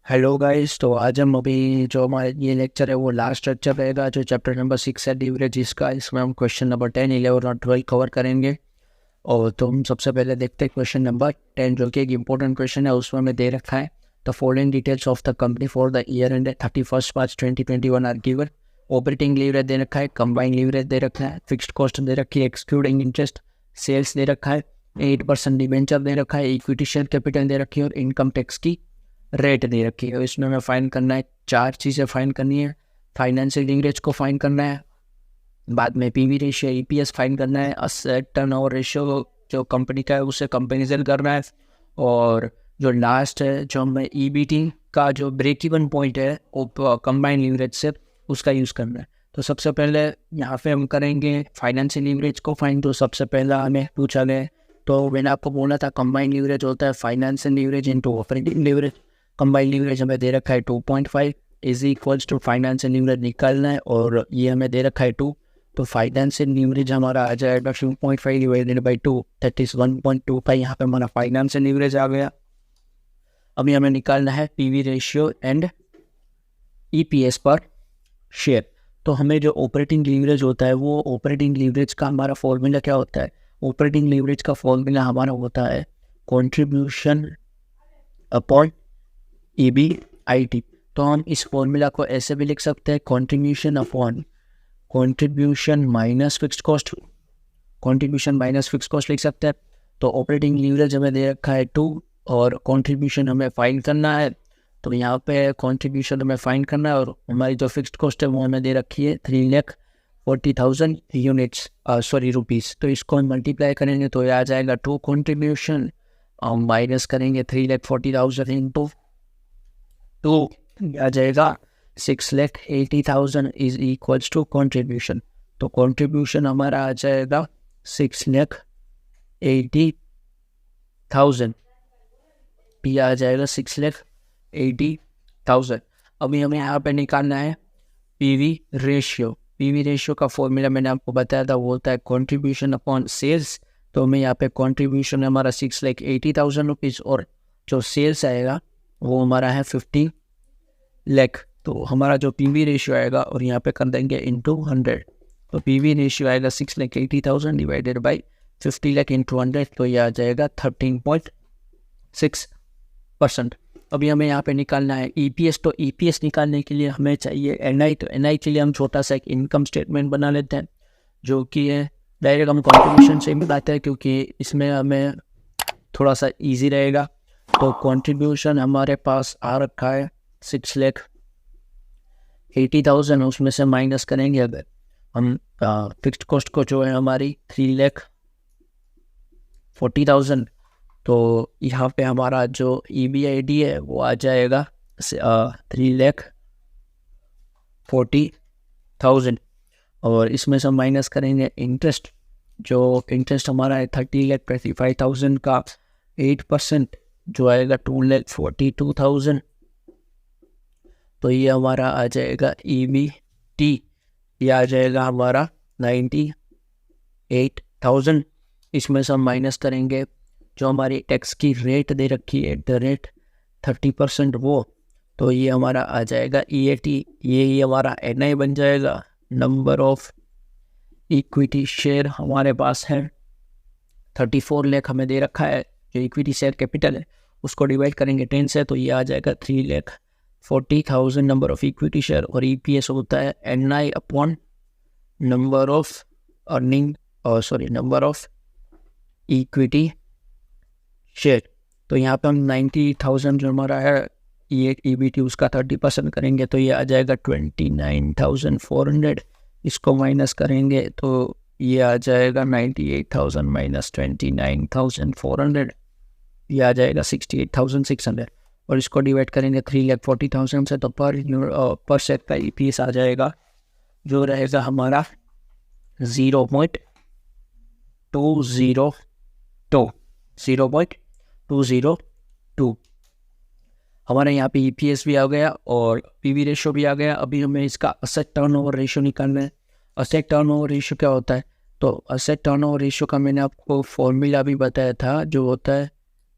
Hello guys. तो आज हम अभी जो हमारा ये लेक्चर है वो लास्ट लेक्चर रहेगा जो चैप्टर नंबर 6 है लीवरेज इसका। इसमें हम क्वेश्चन नंबर 10, 11 और 12 कवर करेंगे। और तो हम सबसे पहले देखते हैं क्वेश्चन नंबर 10 जो कि एक इंपॉर्टेंट क्वेश्चन है। उसमें हमें दे रखा है the following details of the company for the year end 31 March 2021 are given. Operating leverage दे रखा है, कंबाइंड लीवरेज दे रखा है, फिक्स्ड कॉस्ट दे रखी है एक्सक्लूडिंग इंटरेस्ट, सेल्स दे रखा है, 8% डिबेंचर दे रखा है, इक्विटी शेयर कैपिटल दे रखी है और इनकम टैक्स की रेट दे रखी है। इसमें हमें फाइन करना है, चार चीज़ें फाइन करनी है। फाइनेंशियल लीवरेज को फाइन करना है, बाद में पीवी रेशियो ईपीएस फाइन करना है, असेट टर्नओवर रेशियो जो कंपनी का है उससे कंपेरिजन करना है, और जो लास्ट है जो हमें ईबीटी का जो ब्रेक इवन पॉइंट है वो कंबाइंड लीवरेज से उसका यूज़ करना है। तो सबसे पहले यहाँ पे हम करेंगे फाइनेंशियल लीवरेज को फाइन। तो सबसे पहला हमें पूछा गया, तो मैंने आपको बोला था कंबाइंड लीवरेज होता है financial leverage into operating leverage. Combined leverage हमें दे रखा है 2.5 is equals to financial leverage निकालना है, और ये हमें दे रखा है 2। तो फाइनेंशियल लीवरेज हमारा आ जाएगा 2.5 डिवाइडेड बाई 2 दैट इज 1.25। यहाँ पे हमारा फाइनेंशियल लीवरेज आ गया। अभी हमें निकालना है पीवी रेशियो एंड ईपीएस पर शेयर। तो हमें जो ऑपरेटिंग लीवरेज होता है वो ऑपरेटिंग लीवरेज का हमारा फॉर्मूला क्या होता है? ऑपरेटिंग लीवरेज का फॉर्मूला हमारा होता है कॉन्ट्रीब्यूशन अपॉन EBIT। तो हम इस फॉर्मूला को ऐसे भी लिख सकते हैं contribution upon contribution minus fixed cost, contribution minus fixed cost लिख सकते हैं। तो ऑपरेटिंग लीवरेज हमें दे रखा है 2 और कॉन्ट्रीब्यूशन हमें फाइंड करना है। तो यहाँ पे कॉन्ट्रीब्यूशन हमें फाइंड करना है और हमारी जो फिक्स्ड कॉस्ट है वो हमें दे रखी है 3,40,000 यूनिट्स सॉरी रुपीज़। तो इसको हम मल्टीप्लाई करेंगे तो ये आ जाएगा 2 कॉन्ट्रीब्यूशन माइनस करेंगे 3,40,000 इंटू 2 आ जाएगा 6,80,000 इज इक्वल्स टू कॉन्ट्रीब्यूशन। तो कॉन्ट्रीब्यूशन हमारा आ जाएगा 6,80,000, ये आ जाएगा 6,80,000। अभी हमें यहाँ पे निकालना है पीवी रेशियो। पीवी रेशियो का फॉर्मूला मैंने आपको बताया था वो होता है कॉन्ट्रीब्यूशन अपॉन सेल्स। तो हमें यहाँ पे कॉन्ट्रीब्यूशन हमारा 6,80,000 रुपीज़ और जो सेल्स आएगा वो हमारा है 50 लाख। तो हमारा जो पीवी रेशियो आएगा और यहाँ पे कर देंगे इंटू 100। तो पीवी रेशियो आएगा 6,80,000 डिवाइडेड बाई 50 लाख इंटू 100। तो ये आ जाएगा 13.6%। अभी हमें यहाँ पे निकालना है ईपीएस। तो ईपीएस निकालने के लिए हमें चाहिए एनआई। तो एनआई के लिए हम छोटा सा एक इनकम स्टेटमेंट बना लेते हैं जो कि है डायरेक्ट हम कॉन्ट्रीब्यूशन से ही बनाते हैं क्योंकि इसमें हमें थोड़ा सा इजी रहेगा। तो कॉन्ट्रीब्यूशन हमारे पास आ रखा है 6,80,000, उसमें से माइनस करेंगे अगर हम फिक्स्ड कॉस्ट को जो है हमारी 3,40,000। तो यहाँ पे हमारा जो EBIT है वो आ जाएगा 3,40,000 और इसमें से माइनस करेंगे इंटरेस्ट। जो इंटरेस्ट हमारा है 30,35,000 का 8% जो आएगा 2,42,000। तो ये हमारा आ जाएगा EBT, ये आ जाएगा हमारा 98,000। इसमें से हम माइनस करेंगे जो हमारी टैक्स की रेट दे रखी है एट द रेट 30% वो। तो ये हमारा आ जाएगा EAT, ये हमारा NI बन जाएगा। नंबर ऑफ इक्विटी शेयर हमारे पास है 34 लाख हमें दे रखा है। जो इक्विटी शेयर कैपिटल है उसको डिवाइड करेंगे 10 से तो ये आ जाएगा 3,40,000 नंबर ऑफ इक्विटी शेयर। और EPS होता है NI upon number of earning number of equity share. तो यहाँ पे हम 90,000 जो हमारा है ये EBT उसका 30% करेंगे तो ये आ जाएगा 29,400। इसको माइनस करेंगे तो ये आ जाएगा 98,000 माइनस 29,400, ये आ जाएगा 68,600। और इसको डिवाइड करेंगे 3,40,000 से तो पर शेयर का EPS आ जाएगा जो रहेगा हमारा 0.202। हमारे यहाँ पे EPS भी आ गया और पीवी रेशियो भी आ गया। अभी हमें इसका असेट टर्नओवर रेशियो निकालना है। असेट टर्नओवर रेशियो क्या होता है? तो असेट टर्नओवर रेशियो का मैंने आपको फॉर्मूला भी बताया था जो होता है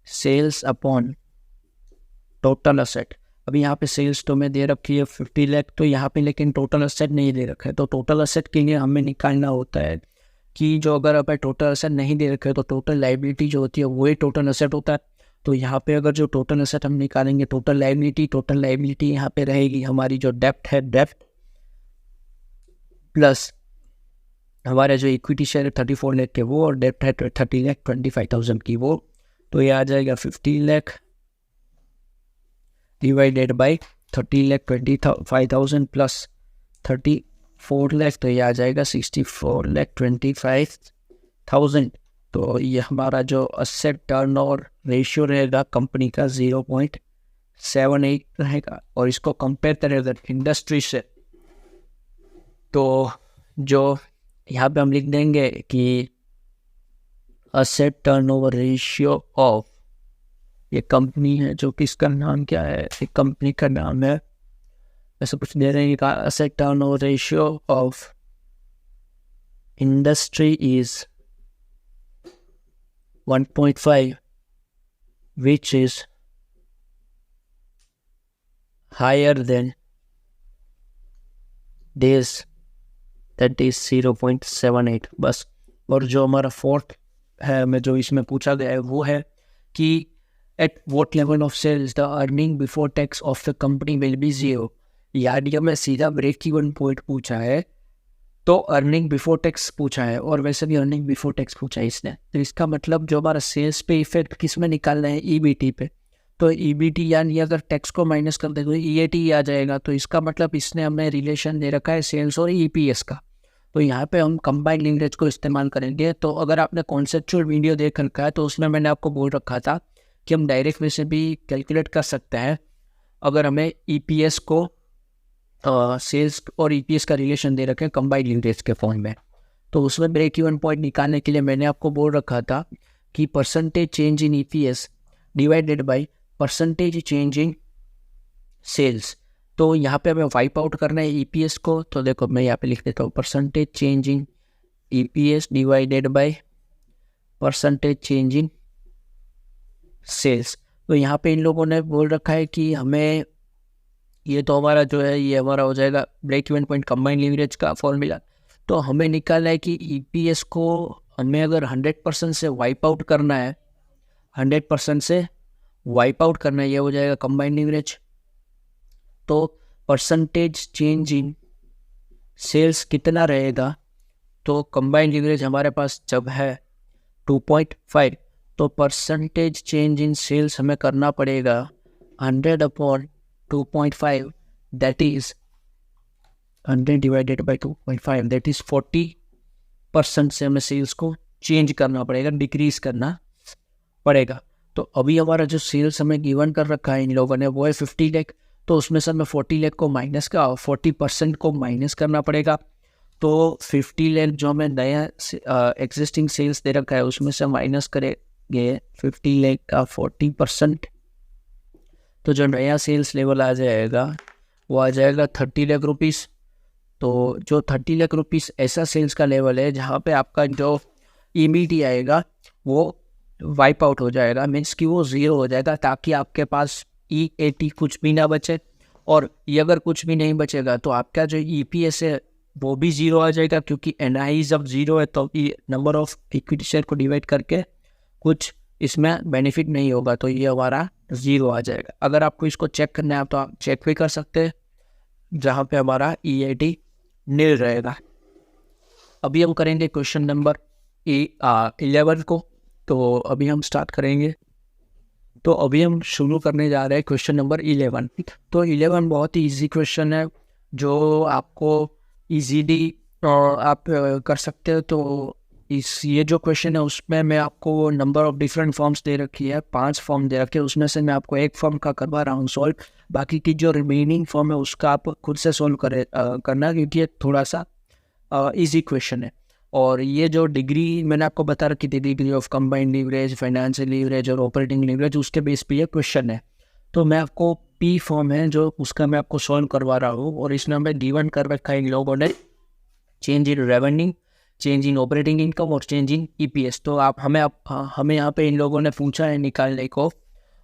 सेल्स अपॉन टोटल असेट। अभी यहाँ पे सेल्स तो मैं दे रखी है 50 लाख, तो यहाँ पे लेकिन टोटल असेट नहीं दे रखा है। तो टोटल असेट के लिए हमें निकालना होता है कि जो अगर हमें टोटल असेट नहीं दे रखे तो टोटल लाइबिलिटी जो होती है वही टोटल असेट होता है। तो यहाँ पे अगर जो टोटल असेट हम निकालेंगे टोटल लाइबिलिटी यहाँ पे रहेगी हमारी जो डेप्ट है, डेप्ट प्लस हमारे जो इक्विटी शेयर है 34 लाख के वो, और डेप्ट है 30,25,000 की वो। तो ये आ जाएगा 15 lakh divided by 30,25,000 plus 34 lakh, तो ये आ जाएगा 64,25,000। तो ये हमारा जो असेट टर्नओवर रेशियो रहेगा कंपनी का 0.78 रहेगा। और इसको कंपेयर करें अगर इंडस्ट्री से, तो जो यहाँ पे हम लिख देंगे कि असेट टर्नओवर रेशियो ऑफ, ये कंपनी है जो कि इसका नाम क्या है, ये कंपनी का नाम है, ऐसा कुछ दे रहे हैं का asset turnover ratio of industry is 1.5 which is higher than this, that is 0.78 बस। और जो हमारा फोर्थ है मैं जो इसमें पूछा गया है वो है कि at what level of sales the earning before tax of the company will be 0। यानी हमें सीधा ब्रेक इवन पॉइंट पूछा है, तो अर्निंग बिफोर टैक्स पूछा है और वैसे भी अर्निंग बिफोर टैक्स पूछा है इसने। तो इसका मतलब जो हमारा सेल्स पे इफेक्ट किस में निकालना है, ईबीटी पे। तो ईबीटी यानी अगर टैक्स को माइनस कर दे तो ईएटी आ जाएगा। तो इसका मतलब इसने हमें रिलेशन दे रखा है सेल्स और ईपीएस का। तो यहाँ पे हम कंबाइंड लिवरेज को इस्तेमाल करेंगे। तो अगर आपने कॉन्सेप्चुअल वीडियो देख रखा है तो उसमें मैंने आपको बोल रखा था कि हम डायरेक्ट वे से भी कैलकुलेट कर सकते हैं अगर हमें ईपीएस को सेल्स और ईपीएस का रिलेशन दे रखे हैं कंबाइंड लिवरेज के फॉर्म में। तो उसमें ब्रेक इवन पॉइंट निकालने के लिए मैंने आपको बोल रखा था कि percentage change in EPS divided by percentage change in sales. तो यहाँ पे हमें वाइप आउट करना है ईपीएस को। तो देखो मैं यहाँ पे लिख देता हूँ percentage change in EPS divided by percentage change in sales. तो यहाँ पे इन लोगों ने बोल रखा है कि हमें ये तो हमारा जो है ये हमारा हो जाएगा break even point combined leverage का फॉर्मूला। तो हमें निकालना है कि ईपीएस को हमें अगर 100% से वाइप आउट करना है, 100% से वाइप आउट करना है, ये हो जाएगा कंबाइंड लिवरेज। तो परसेंटेज चेंज इन सेल्स कितना रहेगा, तो कंबाइंड लिवरेज हमारे पास जब है 2.5, तो परसेंटेज चेंज इन सेल्स हमें करना पड़ेगा 100/2.5, that is 100 divided by 2.5, that is 40% से हमें सेल्स को चेंज करना पड़ेगा, डिक्रीज करना पड़ेगा। तो अभी हमारा जो सेल्स हमें गिवन कर रखा है इन लोगों ने वो है 50 लाख। तो उसमें से हमें 40 लाख को माइनस का 40% को माइनस करना पड़ेगा। तो 50 लाख जो हमें नया एग्जिस्टिंग सेल्स दे रखा है उसमें से माइनस करेंगे 50 लाख का 40%। तो जो नया सेल्स लेवल आ जाएगा वो आ जाएगा 30 लाख रुपीज़। तो जो 30 लाख रुपीज़ ऐसा सेल्स का लेवल है जहाँ पे आपका जो ईबीटी आएगा वो वाइप आउट हो जाएगा, मीन्स कि वो 0 हो जाएगा, ताकि आपके पास ईएटी कुछ भी ना बचे। और ये अगर कुछ भी नहीं बचेगा तो आपका जो ईपीएस है वो भी 0 आ जाएगा, क्योंकि एनआई जब 0 है तो नंबर ऑफ इक्विटी शेयर को डिवाइड करके कुछ इसमें बेनिफिट नहीं होगा, तो ये हमारा 0 आ जाएगा। अगर आपको इसको चेक करना है तो आप चेक भी कर सकते हैं, जहाँ पे हमारा ईएटी नील रहेगा। अभी हम करेंगे क्वेश्चन नंबर 11 को। तो अभी हम स्टार्ट करेंगे। तो अभी हम शुरू करने जा रहे हैं क्वेश्चन नंबर 11। तो 11 बहुत ही इजी क्वेश्चन है जो आपको इजीली आप कर सकते हो। तो ये जो क्वेश्चन है उसमें मैं आपको number of different forms they रखी है, 5 फॉर्म दे रखे हैं, उसमें से मैं आपको एक फॉर्म का करवा रहा हूँ सॉल्व। बाकी की जो रिमेनिंग फॉर्म है उसका आप खुद से सॉल्व करना, क्योंकि ये थोड़ा सा इजी क्वेश्चन है। और ये जो डिग्री मैंने आपको बता रखी थी, degree of combined leverage, financial leverage और ऑपरेटिंग लीवरेज, उसके बेस पे ये क्वेश्चन है। तो मैं आपको पी फॉर्म है जो उसका मैं आपको सॉल्व करवा रहा हूँ, और इसमें हमें गिवन कर रखा है इन लोगों ने change in revenue, change in operating income और चेंज इन ईपीएस। तो आप हमें यहाँ पे इन लोगों ने पूछा है निकालने को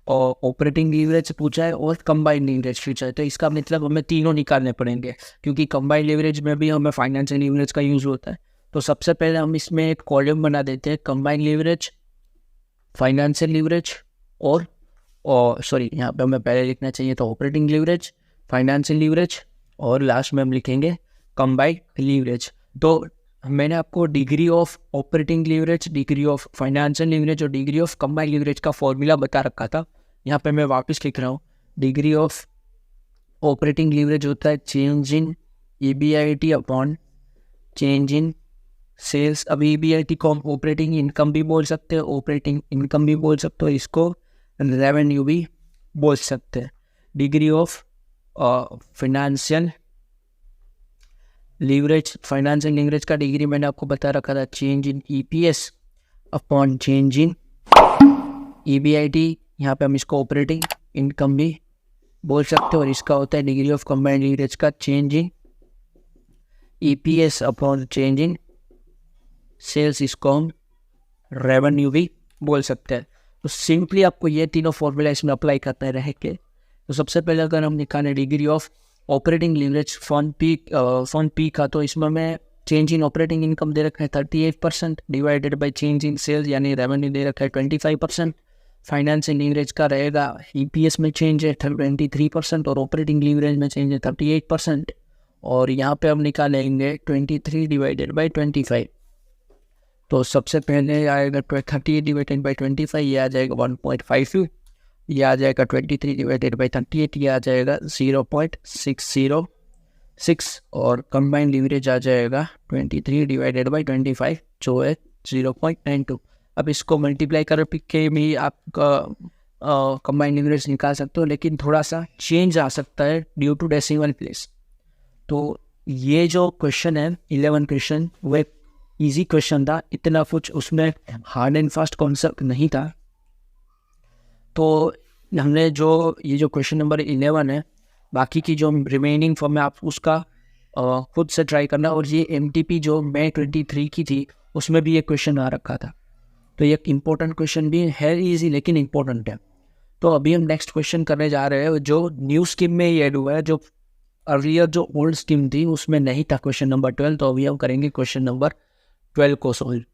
और ऑपरेटिंग लीवरेज पूछा है और कंबाइंड लीवरेज पूछा है। तो इसका मतलब हमें तीनों निकालने पड़ेंगे, क्योंकि कंबाइंड लीवरेज में भी हमें फाइनेंशियल लीवरेज का यूज़ होता है। तो सबसे पहले हम इसमें एक कॉलम बना देते हैं, कंबाइंड लीवरेज, फाइनेंशियल लीवरेज और सॉरी यहाँ पे हमें पहले लिखना चाहिए तो ऑपरेटिंग लीवरेज, फाइनेंशियल लीवरेज और लास्ट में हम लिखेंगे कंबाइंड लीवरेज। तो मैंने आपको degree of operating leverage, degree of financial leverage और डिग्री ऑफ कंबाइंड लीवरेज का फॉर्मूला बता रखा था। यहाँ पे मैं वापस लिख रहा हूँ। डिग्री ऑफ ऑपरेटिंग लीवरेज होता है change in EBIT upon change in sales. अब EBIT को हम ऑपरेटिंग इनकम भी बोल सकते हैं, ऑपरेटिंग इनकम भी बोल सकते हो, इसको रेवेन्यू भी बोल सकते हैं। Degree of financial leverage, financial leverage का डिग्री मैंने आपको बता रखा था change in EPS upon change in EBIT। यहाँ पे हम इसको ऑपरेटिंग इनकम भी बोल सकते हैं। और इसका होता है डिग्री ऑफ कंबाइंड लीवरेज का change in EPS upon change in sales, इसको हम रेवेन्यू भी बोल सकते हैं। तो सिंपली आपको ये तीनों फॉर्मूला इसमें अप्लाई करते रहेंगे। तो सबसे पहले अगर हम निकालें degree of operating leverage fund P का, तो इसमें मैं चेंज इन ऑपरेटिंग इनकम दे रखा है 38% divided by change in sales यानी रेवेन्यू दे रखा है 25%। फाइनेंशियल लीवरेज का रहेगा EPS में चेंज है 23% और ऑपरेटिंग लीवरेज में चेंज है 38%। और यहाँ पे हम निकालेंगे 23 डिवाइडेड बाई 25। तो सबसे पहले आएगा 38 डिवाइडेड बाई 25, ये आ जाएगा 1.52, ये आ जाएगा 23 डिवाइडेड बाई 38, ये आ जाएगा 0.606 और कंबाइंड लीवरेज आ जाएगा 23 डिवाइडेड बाई 25 जो है 0.92। अब इसको मल्टीप्लाई करके भी आप कंबाइंड लीवरेज निकाल सकते हो, लेकिन थोड़ा सा चेंज आ सकता है ड्यू टू डेसिमल प्लेस। तो ये जो क्वेश्चन है 11 क्वेश्चन वो इजी क्वेश्चन था, इतना कुछ उसमें हार्ड एंड फास्ट कॉन्सेप्ट नहीं था। तो हमने जो ये जो क्वेश्चन नंबर 11 है, बाकी की जो रिमेनिंग फॉर्म है आप उसका खुद से ट्राई करना। और ये MTP जो मई 23 की थी उसमें भी ये क्वेश्चन आ रखा था। तो ये इम्पोर्टेंट क्वेश्चन भी है, इजी लेकिन इम्पोर्टेंट है। तो अभी हम नेक्स्ट क्वेश्चन करने जा रहे हैं जो न्यू स्कीम में ऐड हुआ है, जो अर्लियर जो ओल्ड स्कीम थी उसमें नहीं था क्वेश्चन नंबर 12। तो अभी हम करेंगे क्वेश्चन नंबर 12 को सोल्व।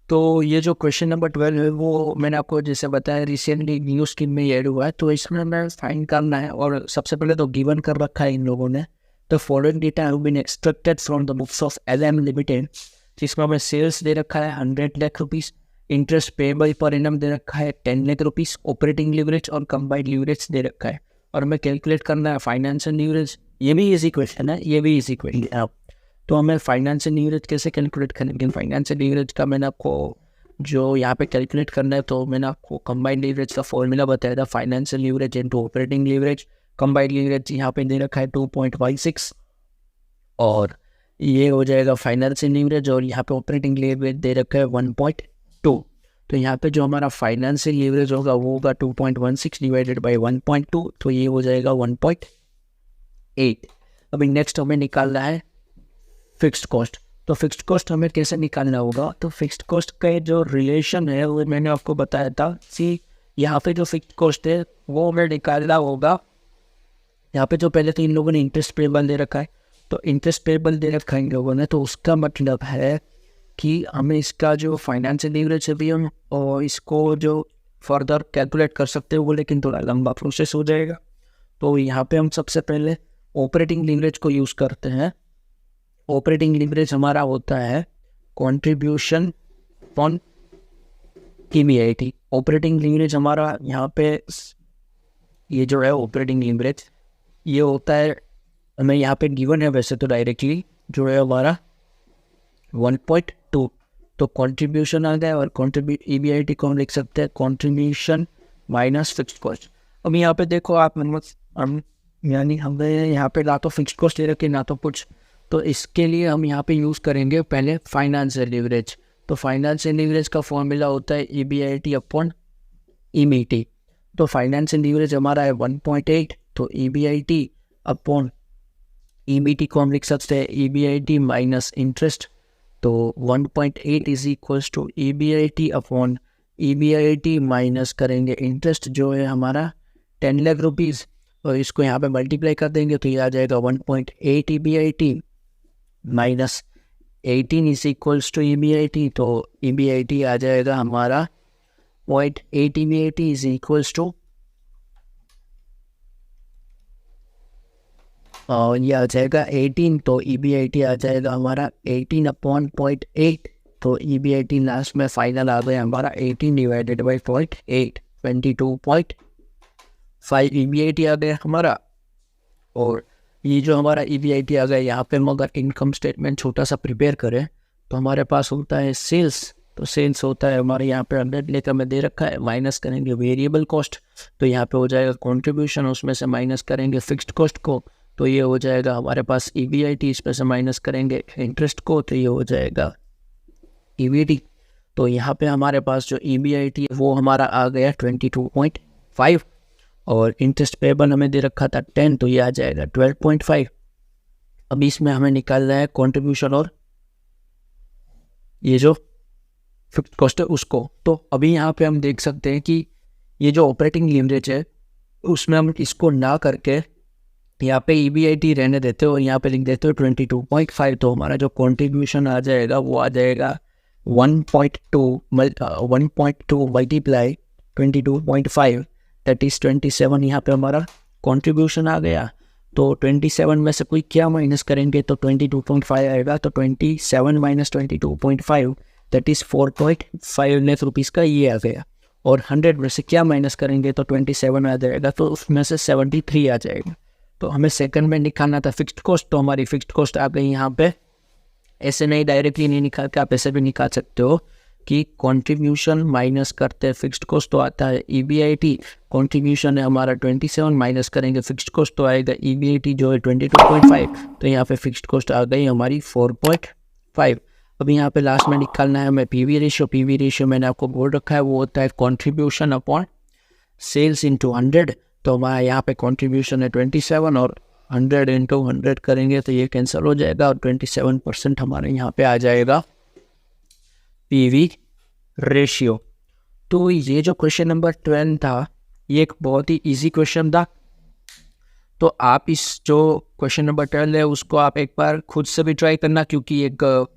तो ये जो क्वेश्चन नंबर 12 है वो मैंने आपको जैसे बताया रिसेंटली न्यू स्कीम में ऐड हुआ है। तो इसमें हमें फाइंड करना है और सबसे पहले तो गिवन कर रखा है इन लोगों ने। तो following data have been extracted from the books of LM limited, जिसमें हमें सेल्स दे रखा है 100 lakh rupees, interest payable per annum दे रखा है 10 लाख रुपीज़, ऑपरेटिंग लीवरेज और कंबाइंड लीवरेज दे रखा है और हमें कैलकुलेट करना है फाइनेंशियल लीवरेज। ये भी इजी क्वेश्चन है, ये भी इजी क्वेश्चन है। तो हमें फाइनेंशियल लीवरेज कैसे कैलकुलेट करेंगे? फाइनेंशियल लीवरेज का मैंने आपको जो यहाँ पे कैलकुलेट करना है, तो मैंने आपको कंबाइंड लीवरेज का फॉर्मूला बताया था, financial leverage into operating leverage. Combined leverage यहाँ पे दे रखा है 2.16 और ये हो जाएगा फाइनेंशियल लीवरेज, और यहाँ पे ऑपरेटिंग लीवरेज दे रखा है 1.2। तो यहाँ पे जो हमारा फाइनेंशियल लीवरेज होगा वो होगा 2.16 डिवाइडेड बाई 1.2, तो ये हो जाएगा 1.8। अभी नेक्स्ट हमें निकालना है फिक्स्ड कॉस्ट। तो फिक्स्ड कॉस्ट हमें कैसे निकालना होगा? तो फिक्स्ड कॉस्ट का जो रिलेशन है वो मैंने आपको बताया था कि यहाँ पे जो फिक्स्ड कॉस्ट है वो हमें निकालना होगा। यहाँ पे जो पहले तो इन लोगों ने इंटरेस्ट पेबल दे रखा है, तो इंटरेस्ट पेबल दे रखा है इन लोगों ने, तो उसका मतलब है कि हमें इसका जो फाइनेंशियल लीवरेज है भी हम और इसको जो फर्दर कैलकुलेट कर सकते हैं वो, लेकिन थोड़ा लंबा प्रोसेस हो जाएगा। तो यहाँ पे हम सबसे पहले ऑपरेटिंग लीवरेज को यूज़ करते हैं। ऑपरेटिंग लीवरेज हमारा होता है contribution on EBIT। Operating leverage हमारा यहाँ पे ये जो है ऑपरेटिंग लीवरेज ये होता है, हमें यहाँ पे गिवन है वैसे तो डायरेक्टली जो है हमारा 1.2। तो कंट्रीब्यूशन आ गया और EBIT को हम लिख सकते हैं कंट्रीब्यूशन माइनस फिक्स्ड कॉस्ट। अब यहाँ पे देखो आप यानी हमें यहाँ पे ना तो फिक्स्ड कॉस्ट दे रखे ना तो कुछ, तो इसके लिए हम यहाँ पे यूज़ करेंगे पहले फाइनेंशियल लीवरेज। तो फाइनेंशियल लीवरेज का फॉर्मूला होता है EBIT अपॉन EBT। तो फाइनेंशियल लीवरेज हमारा है 1.8, तो EBIT अपॉन EBT को हम लिख सकते हैं EBIT माइनस इंटरेस्ट। तो 1.8 is equals to EBIT upon EBIT minus करेंगे इंटरेस्ट जो है हमारा 10 लाख रुपीज़, और इसको यहाँ पे मल्टीप्लाई कर देंगे तो ये आ जाएगा 1.8 EBIT minus 18 is equals to EBIT। तो EBIT आ जाएगा हमारा 0.8 EBIT इज इक्वल्स टू, और ये आ जाएगा 18, तो EBIT आ जाएगा हमारा 18 अपॉन 0.8। तो EBIT लास्ट में फाइनल आ गया हमारा 18 डिवाइडेड बाई 0.8, 22.5 EBIT आ गया हमारा। और ये जो हमारा EBIT आ गया, यहाँ पे हम अगर इनकम स्टेटमेंट छोटा सा प्रिपेयर करें तो हमारे पास होता है सेल्स। तो सेल्स होता है हमारे यहाँ पे 100 लेकर में दे रखा है, माइनस करेंगे वेरिएबल कॉस्ट, तो यहाँ पे हो जाएगा कंट्रीब्यूशन, उसमें से माइनस करेंगे फिक्स्ड कॉस्ट को, तो ये हो जाएगा हमारे पास EBIT, इसमें से माइनस करेंगे इंटरेस्ट को, तो ये हो जाएगा EBIT। तो यहाँ पे हमारे पास जो EBIT है वो हमारा आ गया 22.5, और इंटरेस्ट पेबल हमें दे रखा था 10, तो ये आ जाएगा 12.5। अब इसमें हमें निकालना है कंट्रीब्यूशन और ये जो फिक्स्ड कॉस्ट है उसको। तो अभी यहाँ पे हम देख सकते हैं कि ये जो ऑपरेटिंग लीवरेज है उसमें हम इसको ना करके यहाँ पे EBIT रहने देते हो और यहाँ पे लिख देते हो 22.5। तो हमारा जो कंट्रीब्यूशन आ जाएगा वो आ जाएगा 1.2 मल्टीप्लाई 22.5 दैट इज़ 27। यहाँ पे हमारा कंट्रीब्यूशन आ गया। तो 27 में से कोई क्या माइनस करेंगे तो 22.5 आएगा। तो 27 minus 22.5 that is 4.5 lakh rupees का ये आ गया। और 100 में से क्या माइनस करेंगे तो 27 आ जाएगा, तो उसमें से 73 आ जाएगा। तो हमें सेकंड में निकालना था फिक्स्ड कॉस्ट, तो हमारी फिक्स्ड कॉस्ट आ गई यहाँ पे। ऐसे नहीं डायरेक्टली नहीं निकाल के आप ऐसे भी निकाल सकते हो कि कंट्रीब्यूशन माइनस करते हैं फिक्स्ड कॉस्ट तो आता है EBIT। कंट्रीब्यूशन है हमारा 27, माइनस करेंगे फिक्स्ड कॉस्ट तो आएगा EBIT जो है 22.5। तो यहाँ पे फिक्स्ड कॉस्ट आ गई हमारी 4.5। अभी यहाँ पे लास्ट में निकालना है हमें PV रेशियो। PV रेशियो मैंने आपको बोल रखा है वो होता है कंट्रीब्यूशन अपॉन सेल्स इंटू 100। तो हमारा यहाँ पे कंट्रीब्यूशन है 27 और 100 इंटू 100 करेंगे तो ये कैंसिल हो जाएगा और 27% हमारे यहाँ पे आ जाएगा PV रेशियो। तो ये जो क्वेश्चन नंबर 12 था ये एक बहुत ही इजी क्वेश्चन था। तो आप इस जो क्वेश्चन नंबर 12 है उसको आप एक बार खुद से भी ट्राई करना, क्योंकि एक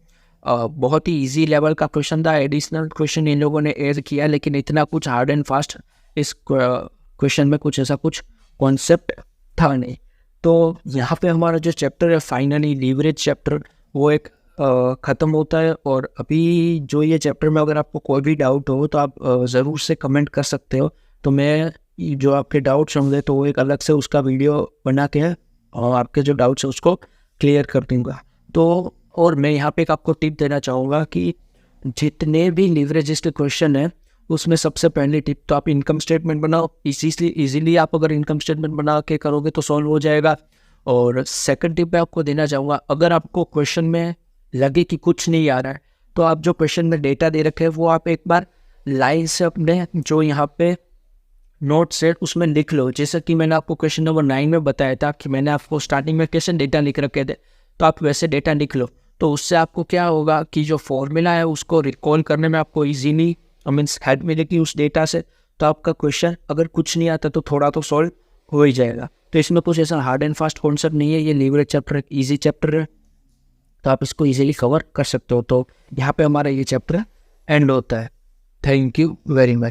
बहुत ही इजी लेवल का क्वेश्चन था। एडिशनल क्वेश्चन इन लोगों ने ऐड किया, लेकिन इतना कुछ हार्ड एंड फास्ट इस क्वेश्चन में कुछ ऐसा कुछ कॉन्सेप्ट था नहीं। तो यहाँ पे हमारा जो चैप्टर है फाइनली लीवरेज चैप्टर वो एक ख़त्म होता है। और अभी जो ये चैप्टर में अगर आपको कोई भी डाउट हो तो आप ज़रूर से कमेंट कर सकते हो। तो मैं जो आपके डाउट्स होंगे तो वो एक अलग से उसका वीडियो बना के और आपके जो डाउट्स है उसको क्लियर कर दूँगा। तो और मैं यहाँ पे एक आपको टिप देना चाहूँगा कि जितने भी लीवरेजेस के क्वेश्चन हैं उसमें सबसे पहली टिप तो आप इनकम स्टेटमेंट बनाओ। इजीली आप अगर इनकम स्टेटमेंट बना के करोगे तो सॉल्व हो जाएगा। और सेकंड टिप मैं आपको देना चाहूँगा, अगर आपको क्वेश्चन में लगे कि कुछ नहीं आ रहा है तो आप जो क्वेश्चन में डेटा दे रखे हैं वो आप एक बार लाइन से अपने जो यहाँ पे नोट्स है उसमें लिख लो। जैसे कि मैंने आपको क्वेश्चन नंबर 9 में बताया था कि मैंने आपको स्टार्टिंग में कैसे डेटा लिख रखे थे, तो आप वैसे डेटा लिख लो। तो उससे आपको क्या होगा कि जो फॉर्मूला है उसको रिकॉल करने में आपको ईजीली मीन्स हेल्प मिलेगी उस डेटा से। तो आपका क्वेश्चन अगर कुछ नहीं आता तो थोड़ा तो सॉल्व हो ही जाएगा। तो इसमें कुछ ऐसा हार्ड एंड फास्ट कॉन्सेप्ट नहीं है। ये लीवरेज चैप्टर एक ईजी चैप्टर है, तो आप इसको ईजिली कवर कर सकते हो। तो यहाँ पे हमारा ये चैप्टर एंड होता है। Thank you very much.